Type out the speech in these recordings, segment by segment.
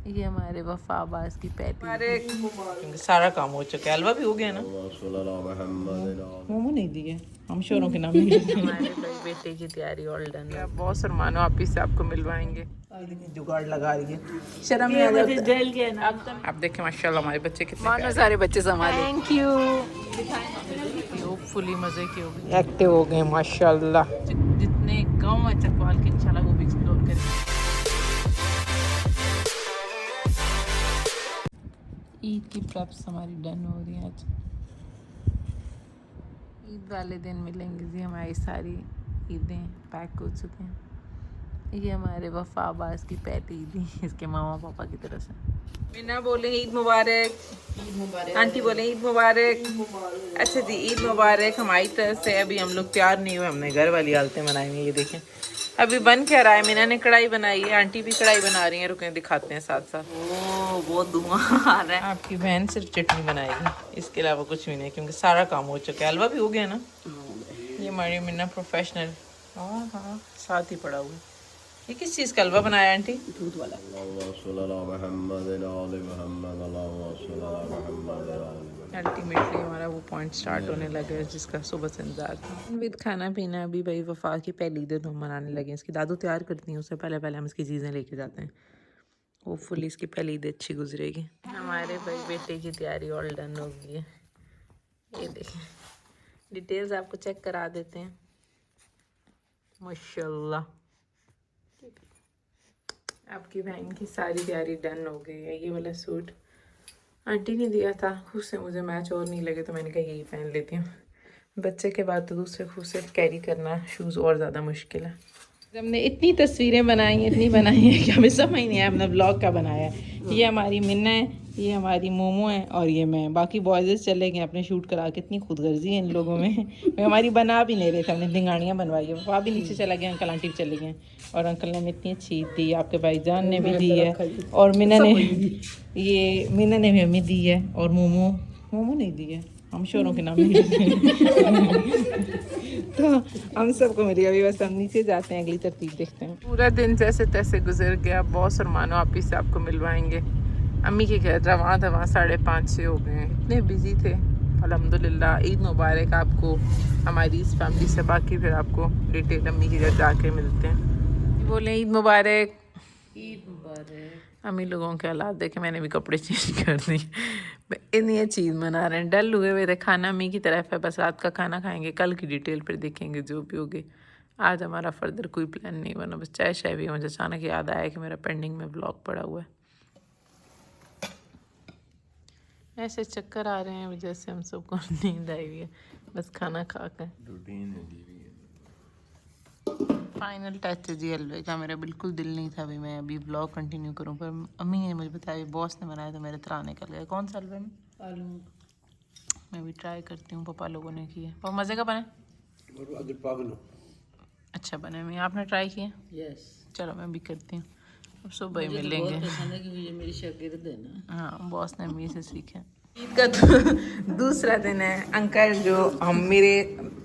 ये हमारे वफा अब्बास की पैटी, क्योंकि सारा काम हो चुका है। हलवा भी हो गया ना, मोमो नहीं दिए, हम शोरों के नाम नहीं लेते। हमारे भाई बेटे की तैयारी ऑल डन है। बहुत सरमानो आप ही से आपको मिलवाएंगे। जुगाड़ लगा रही है, शर्म नहीं आ जाता। आप देखें माशाल्लाह हमारे बच्चे कितने मानो सारे बच्चे संभाले। Thank you. होपफुली मजे की हो गई, एक्टिव हो गए माशाल्लाह। जितने गाँव है चकवाल के इंशाल्लाह वो भी एक्सप्लोर करेंगे। ईद की प्रॉप्स हमारी डन हो रही है। आज ईद वाले दिन मिलेंगे जी, हमारी सारी ईदें पैक हो चुके हैं। ये हमारे वफा अब्बास की पैटी ईद, इसके मामा पापा की तरफ से। मीना बोले ईद मुबारक, ईद मुबारक। आंटी बोले ईद मुबारक। अच्छा जी, ईद मुबारक हमारी तरफ से। अभी हम लोग तैयार नहीं हुए, हमने घर वाली हालतें बनाई हुई। ये देखें अभी बन क्या रहा है। मीना ने कढ़ाई बनाई है, आंटी भी कढ़ाई बना रही है। रुके दिखाते हैं साथ साथ। ओ बहुत धुआं आ रहा है। आपकी बहन सिर्फ चटनी बनाएगी, इसके अलावा कुछ भी नहीं, क्योंकि सारा काम हो चुका है। हलवा भी हो गया ना। ये हमारी मीना प्रोफेशनल। हाँ हाँ, साथ ही पड़ा हुआ। ये किस चीज़ का हलवा बनाया आंटी? दूध वाला। अल्टीमेटली हमारा वो पॉइंट स्टार्ट होने लगा है जिसका सुबह से इंतजार था। विद खाना पीना अभी भाई वफा की पहली ईद हम मनाने लगे। इसकी दादू तैयार करती हैं, उससे पहले पहले हम इसकी चीज़ें लेके जाते हैं। होपफुली इसकी पहली ईद अच्छी गुजरेगी। हमारे भाई बेटे की तैयारी ऑल डन हो गई है। ये देखें, डिटेल्स आपको चेक करा देते हैं। माशाल्लाह आपकी बहन की सारी तैयारी डन हो गई है। ये वाला सूट आंटी ने दिया था, खुद से मुझे मैच और नहीं लगे तो मैंने कहा यही पहन लेती हूँ। बच्चे के बाद तो दूसरे खुद से कैरी करना शूज़ और ज़्यादा मुश्किल है। हमने इतनी तस्वीरें बनाई हैं, इतनी बनाई हैं कि हमें समझ नहीं आया हमने ब्लॉग का बनाया है। ये हमारी मिन्ना है, ये हमारी मोमो है और ये मैं। बाकी बॉयज़ चले गए अपने शूट करा के। इतनी खुदगर्जी है इन लोगों में। वे हमारी बना भी नहीं रहे थे, हमने धिंगाड़ियाँ बनवाई है। वहाँ भी नीचे चला गया, अंकल आंटी भी चले गए। और अंकल ने इतनी अच्छी दी, आपके भाईजान ने भी दी है और मीना ने, ये मीना ने भी हमें दी है। और मोमो नहीं दी है, हम शोरों के नाम नहीं लेते। तो हम सबको मिली। अभी बस हम नीचे जाते हैं, अगली तरतीब देखते हैं। पूरा दिन जैसे तैसे गुजर गया। बहुत सरमानो आप ही से आपको मिलवाएंगे। अम्मी के घर रवां 5:30 हो गए हैं, इतने बिजी थे। अल्हम्दुलिल्लाह ईद मुबारक आपको हमारी इस फैमिली से। बाकी फिर आपको डिटेल अम्मी के घर जाके मिलते हैं। बोले ईद मुबारक, ईद मुबारक। अम्मी लोगों के हालात देखे, मैंने भी कपड़े चेंज कर दिए। इतनी चीज़ मना रहे हैं, डल हुए हुए थे। खाना अम्मी की तरफ है, बस रात का खाना खाएंगे, कल की डिटेल फिर देखेंगे जो भी होगी। आज हमारा फर्दर कोई प्लान नहीं बना, बस चाय शाय भी। मुझे अचानक याद आया कि मेरा पेंडिंग में ब्लॉग पड़ा हुआ है। ऐसे चक्कर आ रहे हैं वजह से हम सबको नींद आई हुई है, बस खाना खा कर। फाइनल टच है जी हलवे का। मेरा बिल्कुल दिल नहीं था अभी मैं अभी ब्लॉग कंटिन्यू करूं, पर अम्मी ने मुझे बताया, बॉस ने बनाया तो मेरे तरह निकल गया। कौन सा हलवा में? आलू। मैं भी ट्राई करती हूँ, पापा लोगों ने किया। पापा मज़े का बने? अच्छा बने। मैं आपने ट्राई किया? यस। चलो मैं भी करती हूँ, अब सुबह ही मिलेंगे। ये मेरी शागिर्द है ना। हाँ, बॉस ने अम्मी से सीखा। ईद का दूसरा दिन है। अंकल जो हम मेरे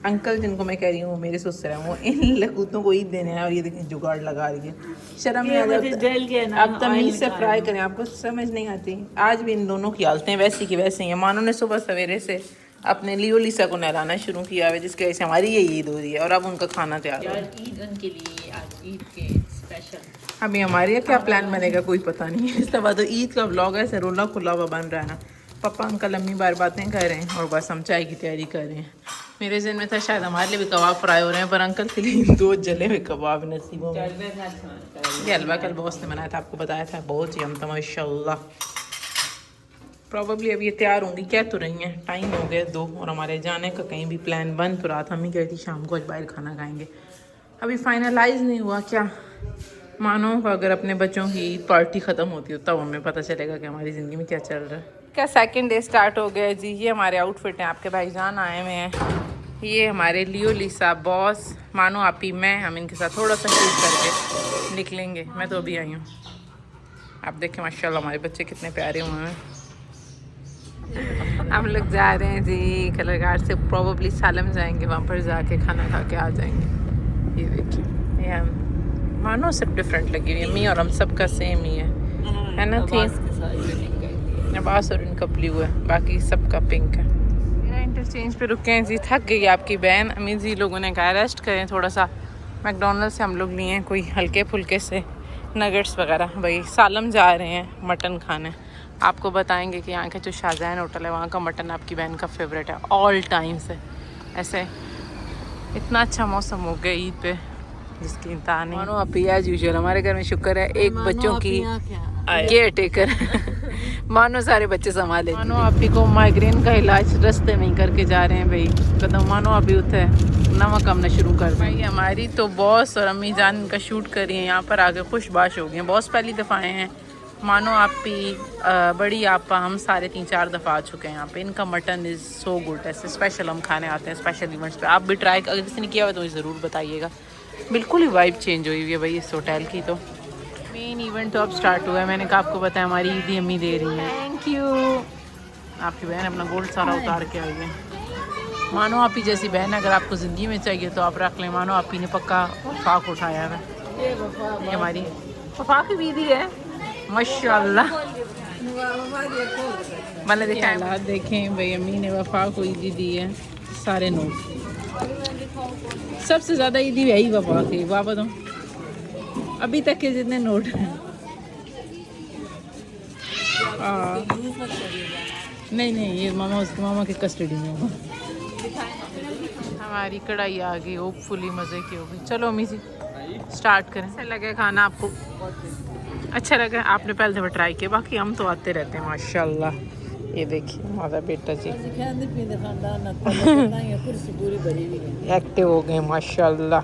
अंकल जिनको मैं कह रही हूँ मेरे ससुर हैं, वो इन लकूतों को ईद देने हैं। और ये देखिए जुगाड़ लगा रही है, शर्म नहीं आ जाता। अब तमीज़ से फ्राई करें, आपको समझ नहीं आती। आज भी इन दोनों की हालतें वैसी की वैसी हैं। मानो ने सुबह सवेरे से अपने लियो लीसा को नहलाना शुरू किया है, जिसकी वजह से हमारी ये ईद हो रही है। और अब उनका खाना तैयार है ईद उनके लिए, आज ईद के स्पेशल। अभी हमारे क्या प्लान बनेगा कोई पता नहीं है। इस दफ़ा तो ईद का व्लॉग ऐसे रोला खुला हुआ बन रहा है ना। पापा अंकल अम्मी बार बातें कर रहे हैं और बस हम चाय की तैयारी कर रहे हैं। मेरे ज़हन में था शायद हमारे लिए भी कबाब फ्राई हो रहे हैं, पर अंकल के लिए 2 जले हुए कबाब नसीबों में। ये हलवा कल बॉस ने बनाया था, आपको बताया था, बहुत ही हम माशाल्लाह। प्रॉबली अभी ये तैयार होंगी, कह तो रही हैं। टाइम हो गया 2 और हमारे जाने का कहीं भी प्लान बन तो रहा था। अम्मी कह रही थी शाम को आज बाहर खाना खाएँगे, अभी फाइनलाइज नहीं हुआ। क्या मानो अगर अपने बच्चों की पार्टी ख़त्म होती हो तब हमें पता चलेगा कि हमारी ज़िंदगी में क्या चल रहा है। क्या सेकंड डे स्टार्ट हो गया जी। ये हमारे आउटफिट हैं, आपके भाईजान आए हुए हैं। ये हमारे लियो लीसा, बॉस, मानो आपी, मैं, हम इनके साथ थोड़ा सा शूट करके निकलेंगे। मैं तो अभी आई हूँ। आप देखें माशाल्लाह हमारे बच्चे कितने प्यारे हुए हैं। हम लोग जा रहे हैं जी कलर घाट से। प्रोबेबली सालम जाएंगे, वहाँ पर जाके खाना खा के आ जाएंगे। ये देखिए, ये हम मानो सब डिफरेंट लगी हुई है। मी और हम सब का सेम ही है। है ना थी। अब्बास और इनका ब्लू है, बाकी सबका पिंक है। मेरा इंटरचेंज पे रुके हैं जी, थक गई आपकी बहन। अम्मी जी लोगों ने कहा रेस्ट करें थोड़ा सा। मैकडोनल्ड से हम लोग लिए हैं कोई हल्के फुल्के से नगेट्स वगैरह। भाई सालम जा रहे हैं मटन खाने। आपको बताएंगे कि यहाँ का जो शाहजहान होटल है वहाँ का मटन आपकी बहन का फेवरेट है ऑल टाइम से। ऐसे इतना अच्छा मौसम हो गया ईद पे जिसकी इंतहा नहीं। मानो आप एज यूजुअल हमारे घर में शुक्र है एक बच्चों की केयर टेकर मानो सारे बच्चे संभाले। मानो आप ही को माइग्रेन का इलाज रास्ते में ही करके जा रहे हैं भाई। कदम मानो अभी उठे नवा काम न शुरू कर भाई। हमारी तो बॉस और अम्मी जान का शूट कर रही हैं यहाँ पर आके खुशबाश हो गए हैं। बॉस पहली दफ़ा आए हैं, मानो आप ही बड़ी आपा हम सारे 3-4 दफ़ा आ चुके हैं यहाँ पे। इनका मटन इज़ सो गुड। ऐसे स्पेशल हम खाने आते हैं स्पेशल इवेंट्स पे। आप भी ट्राई अगर किसी ने किया हुआ तो ज़रूर बताइएगा। बिल्कुल ही वाइब चेंज हुई हुई है भाई इस होटल की। तो मेन इवेंट तो अब स्टार्ट हुआ है। मैंने कहा आपको बताया हमारी ईदी अम्मी दे रही हैं। Thank you. आपकी बहन अपना गोल्ड सारा उतार के आई है। मानो आप ही जैसी बहन अगर आपको ज़िंदगी में चाहिए तो आप रख लें। मानो आप ही ने पक्का वफाक उठाया है। ये हमारी वफाक की दीदी है माशाल्लाह। मैंने देखा हालात देखें भाई। अम्मी ने वफा को ईदी दी है सारे नोट। सबसे ज़्यादा ईदी यही वफा की। वापस दो अभी तक के जितने नोट हैं। नहीं ये मामा उसके मामा की कस्टडी में होगा। हमारी कढ़ाई आ गई होपफुली मज़े की होगी। चलो अम्मी जी स्टार्ट करें। ऐसा लगे खाना आपको अच्छा लगा? आपने पहले दफ़ा ट्राई किया, बाकी हम तो आते रहते हैं माशाल्लाह। ये देखिए हमारा बेटा जी एक्टिव हो गए माशाल्लाह।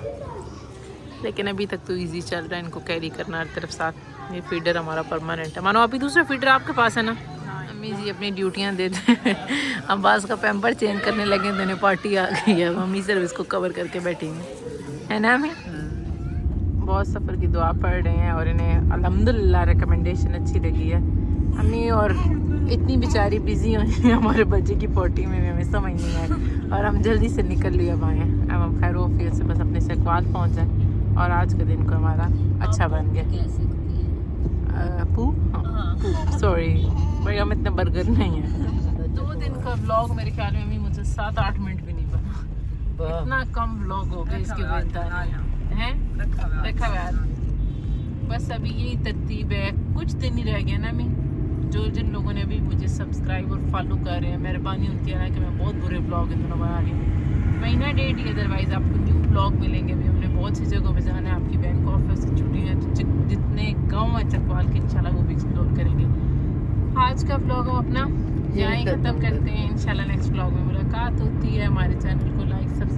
लेकिन अभी तक तो इजी चल रहा है इनको कैरी करना हर तरफ साथ। ये फीडर हमारा परमानेंट है। मानो अभी दूसरा फीडर आपके पास है ना? अम्मी जी अपनी ड्यूटियाँ देते हैं। अब्बास का पैम्पर चेंज करने लगे तो इन्हें पार्टी आ गई है। मम्मी सिर्फ इसको कवर करके बैठी है ना हमें। बहुत सफ़र की दुआ पढ़ रहे हैं और इन्हें अल्हम्दुलिल्लाह रिकमेंडेशन अच्छी लगी है। अम्मी और इतनी बेचारी बिजी हुई है हमारे बच्चे की पोटी में हमें समझ नहीं आया और हम जल्दी से निकल लिया अब आए। अब हम खैर वफियत से बस अपने सकवाल पहुँच जाए और आज का दिन को हमारा अच्छा बन गया। पू सॉरी भाई हम इतने बर्गर नहीं है। 2 दिन का व्लॉग मेरे ख्याल में अम्मी मुझे 7-8 मिनट भी नहीं बना। इतना कम व्लॉग हो गया इसकी वजह है रखा हुआ। बस अभी यही तरतीब है। कुछ दिन ही रह गया ना मैं। जो जिन लोगों ने अभी मुझे सब्सक्राइब और फॉलो कर रहे हैं मेहरबानी उनकी है कि मैं बहुत बुरे ब्लॉग इन दिनों बना रही हूँ। महीना डेढ़ ही अदरवाइज़ आपको न्यू ब्लॉग मिलेंगे। अभी हमने बहुत सी जगहों पर जाना है। आपकी बहन को ऑफिस से छुट्टी है तो जितने गाँव हैं चकवाल के इंशाल्लाह वो भी एक्सप्लोर करेंगे। आज का ब्लॉग हम अपना यहाँ ही ख़त्म करते हैं। इंशाल्लाह नेक्स्ट ब्लॉग में मुलाकात होती है। हमारे चैनल को लाइक सब्सक्राइब